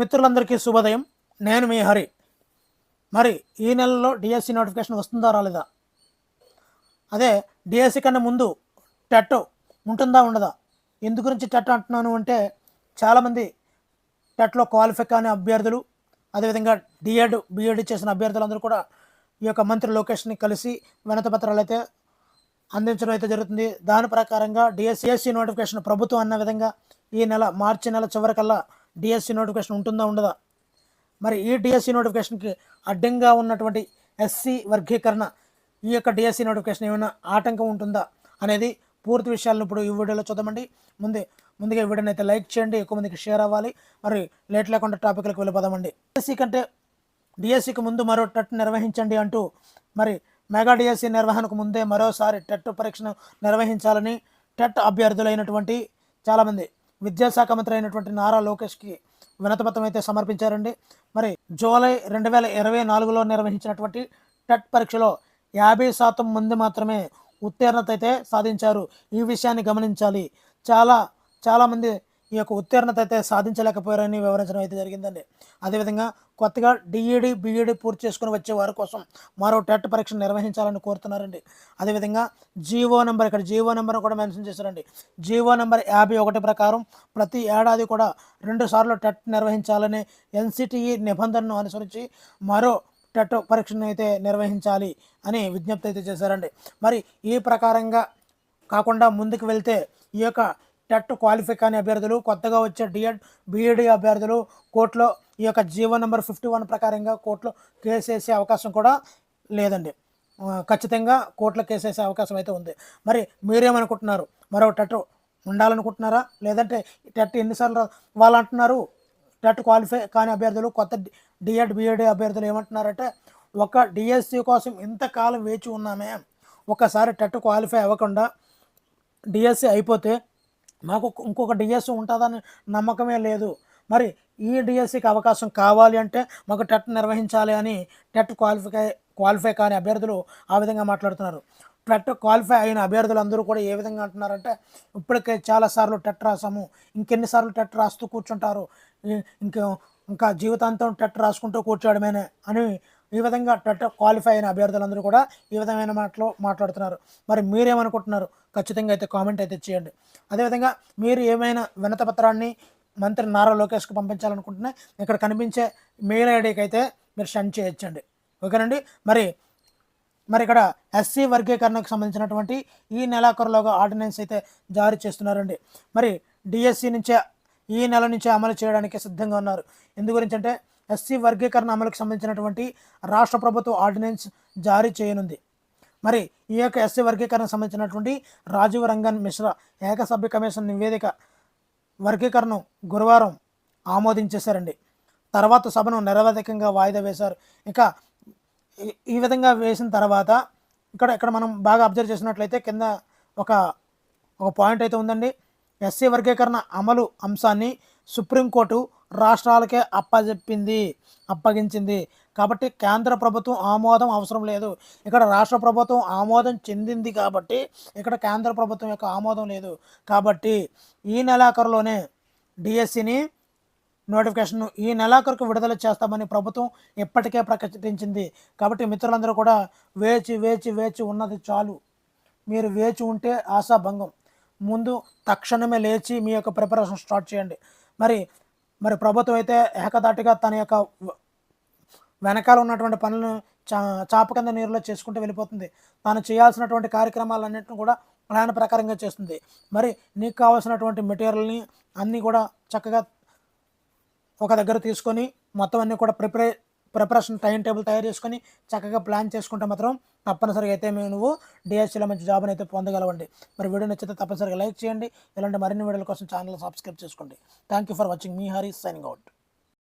మిత్రులందరికీ శుభోదయం. నేను మీ హరి. మరి ఈ నెలలో డిఎస్సి నోటిఫికేషన్ వస్తుందా రాలేదా? అదే డిఎస్సి కన్నా ముందు టెట్ ఉంటుందా ఉండదా? ఎందు గురించి టెట్ అంటున్నాను అంటే చాలామంది టెట్లో క్వాలిఫై కాని అభ్యర్థులు, అదేవిధంగా డిఎడ్ బిఎడ్ చేసిన అభ్యర్థులందరూ కూడా ఈ యొక్క మంత్రి లోకేష్ని కలిసి వినతి పత్రాలు అయితే అందించడం అయితే జరుగుతుంది. దాని ప్రకారంగా డిఎస్సి నోటిఫికేషన్ ప్రభుత్వం అన్న విధంగా ఈ నెల మార్చి నెల చివరికల్లా డిఎస్సి నోటిఫికేషన్ ఉంటుందా ఉండదా? మరి ఈ డిఎస్సి నోటిఫికేషన్కి అడ్డంగా ఉన్నటువంటి ఎస్సీ వర్గీకరణ ఈ యొక్క డిఎస్సి నోటిఫికేషన్ ఏమైనా ఆటంకం ఉంటుందా అనేది పూర్తి విషయాలను ఇప్పుడు ఈ వీడియోలో చూద్దామండి. ముందుగా ఈ వీడియోని అయితే లైక్ చేయండి, ఎక్కువ మందికి షేర్ అవ్వాలి. మరి లేట్ లేకుండా టాపిక్లకు వెళ్ళిపోదామండి. డిఎస్సికి ముందు మరో టెట్ నిర్వహించండి అంటూ మరి మెగా డిఎస్సి నిర్వహణకు ముందే మరోసారి టెట్ పరీక్షను నిర్వహించాలని టెట్ అభ్యర్థులైనటువంటి చాలామంది విద్యాశాఖ మంత్రి అయినటువంటి నారా లోకేష్కి వినతిపత్రం అయితే సమర్పించారండి. మరి జూలై 2024లో నిర్వహించినటువంటి టెట్ పరీక్షలో 50% మంది మాత్రమే ఉత్తీర్ణత అయితే సాధించారు. ఈ విషయాన్ని గమనించాలి. చాలామంది ఈ యొక్క ఉత్తీర్ణత అయితే సాధించలేకపోయారని వివరించడం అయితే జరిగిందండి. అదేవిధంగా కొత్తగా డిఈడి బిఈడి పూర్తి చేసుకుని వచ్చే వారి కోసం మరో టెట్ పరీక్ష నిర్వహించాలని కోరుతున్నారండి. అదేవిధంగా జీవో నెంబర్ కూడా మెన్షన్ చేశారండి. జీవో నెంబర్ 51 ప్రకారం ప్రతి ఏడాది కూడా 2 సార్లు టెట్ నిర్వహించాలనే ఎన్సిటిఈ నిబంధనను అనుసరించి మరో టెట్ పరీక్షను అయితే నిర్వహించాలి అని విజ్ఞప్తి అయితే చేశారండి. మరి ఈ ప్రకారంగా కాకుండా ముందుకు వెళ్తే ఈ యొక్క టెట్ క్వాలిఫై కాని అభ్యర్థులు, కొత్తగా వచ్చే డిఎడ్ బిఈడి అభ్యర్థులు కోర్టులో ఈ యొక్క జీవో నెంబర్ 51 ప్రకారంగా కోర్టులో కేసు వేసే అవకాశం కూడా లేదండి. ఖచ్చితంగా కోర్టులో కేసు వేసే అవకాశం అయితే ఉంది. మరి మీరేమనుకుంటున్నారు? మరో టెట్ ఉండాలనుకుంటున్నారా? లేదంటే టెట్ ఎన్నిసార్లు వాళ్ళు అంటున్నారు, టెట్ క్వాలిఫై కాని అభ్యర్థులు, కొత్త డిఎడ్ బిఎడ్ అభ్యర్థులు ఏమంటున్నారంటే, ఒక డిఎస్సి కోసం ఇంతకాలం వేచి ఉన్నామే, ఒకసారి టెట్ క్వాలిఫై అవ్వకుండా డిఎస్సి అయిపోతే మాకు ఇంకొక డిఎస్సి ఉంటుందని నమ్మకమే లేదు. మరి ఈ డిఎస్సికి అవకాశం కావాలి అంటే మాకు టెట్ నిర్వహించాలి అని టెట్ క్వాలిఫై కాని అభ్యర్థులు ఆ విధంగా మాట్లాడుతున్నారు. టెట్ క్వాలిఫై అయిన అభ్యర్థులు అందరూ కూడా ఏ విధంగా అంటున్నారంటే, ఇప్పటికే చాలాసార్లు టెట్ రాసాము, ఇంకెన్నిసార్లు టెట్ రాస్తూ కూర్చుంటారు, ఇంకా జీవితాంతం టెట్ రాసుకుంటూ కూర్చోవడమేనే అని ఈ విధంగా టెట్ క్వాలిఫై అయిన అభ్యర్థులందరూ కూడా ఈ విధమైన మాటలు మాట్లాడుతున్నారు. మరి మీరేమనుకుంటున్నారు? ఖచ్చితంగా అయితే కామెంట్ అయితే చేయండి. అదేవిధంగా మీరు ఏమైనా వినతి పత్రాన్ని మంత్రి నారా లోకేష్కి పంపించాలనుకుంటున్నా ఇక్కడ కనిపించే మెయిల్ ఐడికి అయితే మీరు సెండ్ చేయొచ్చండి. ఓకేనండి. మరి ఇక్కడ ఎస్సీ వర్గీకరణకు సంబంధించినటువంటి ఈ నెలాఖరులోగా ఆర్డినెన్స్ అయితే జారీ చేస్తున్నారండి. మరి డిఎస్సి నుంచే ఈ నెల నుంచే అమలు చేయడానికి సిద్ధంగా ఉన్నారు. ఎందు గురించి అంటే ఎస్సీ వర్గీకరణ అమలుకు సంబంధించినటువంటి రాష్ట్ర ప్రభుత్వం ఆర్డినెన్స్ జారీ చేయనుంది. మరి ఈ యొక్క ఎస్సీ వర్గీకరణకు సంబంధించినటువంటి రాజీవ్ రంగన్ మిశ్రా ఏకసభ్య కమిషన్ నివేదిక వర్గీకరణను గురువారం ఆమోదించేశారండి. తర్వాత సభను నిరవధికంగా వాయిదా వేశారు. ఇక ఈ విధంగా వేసిన తర్వాత ఇక్కడ మనం బాగా అబ్జర్వ్ చేసినట్లయితే కింద ఒక పాయింట్ అయితే ఉందండి. ఎస్సీ వర్గీకరణ అమలు అంశాన్ని సుప్రీంకోర్టు రాష్ట్రాలకే అప్పగించింది కాబట్టి కేంద్ర ప్రభుత్వం ఆమోదం అవసరం లేదు. ఇక్కడ రాష్ట్ర ప్రభుత్వం ఆమోదం చెందింది కాబట్టి ఇక్కడ కేంద్ర ప్రభుత్వం యొక్క ఆమోదం లేదు. కాబట్టి ఈ నెలాఖరులోనే డిఎస్సిని నోటిఫికేషన్ ఈ నెలాఖరుకు విడుదల చేస్తామని ప్రభుత్వం ఇప్పటికే ప్రకటించింది. కాబట్టి మిత్రులందరూ కూడా వేచి ఉన్నది చాలు. మీరు వేచి ఉంటే ఆశాభంగం. ముందు తక్షణమే లేచి మీ యొక్క ప్రిపరేషన్ స్టార్ట్ చేయండి. మరి ప్రభుత్వం అయితే ఏకదాటిగా తన యొక్క వెనకాల ఉన్నటువంటి పనులను చాప కింద నీరులో చేసుకుంటూ వెళ్ళిపోతుంది. తాను చేయాల్సినటువంటి కార్యక్రమాలన్నింటిని కూడా ప్లాన్ ప్రకారంగా చేస్తుంది. మరి నీకు కావాల్సినటువంటి మెటీరియల్ని అన్నీ కూడా చక్కగా ఒక దగ్గర తీసుకొని మొత్తం అన్నీ కూడా ప్రిపరేషన్ టైం టేబుల్ తయారు చేసుకొని చక్కగా ప్లాన్ చేసుకుంటే మాత్రం తప్పనిసరిగా అయితే నువ్వు డిఎస్సిలో మంచి జాబ్ని అయితే పొందగలవండి. మరి వీడియో నచ్చితే తప్పనిసరిగా లైక్ చేయండి. ఇలాంటి మరిన్ని వీడియోల కోసం ఛానల్ సబ్స్క్రైబ్ చేసుకోండి. Thank you for watching. Me Hari signing out.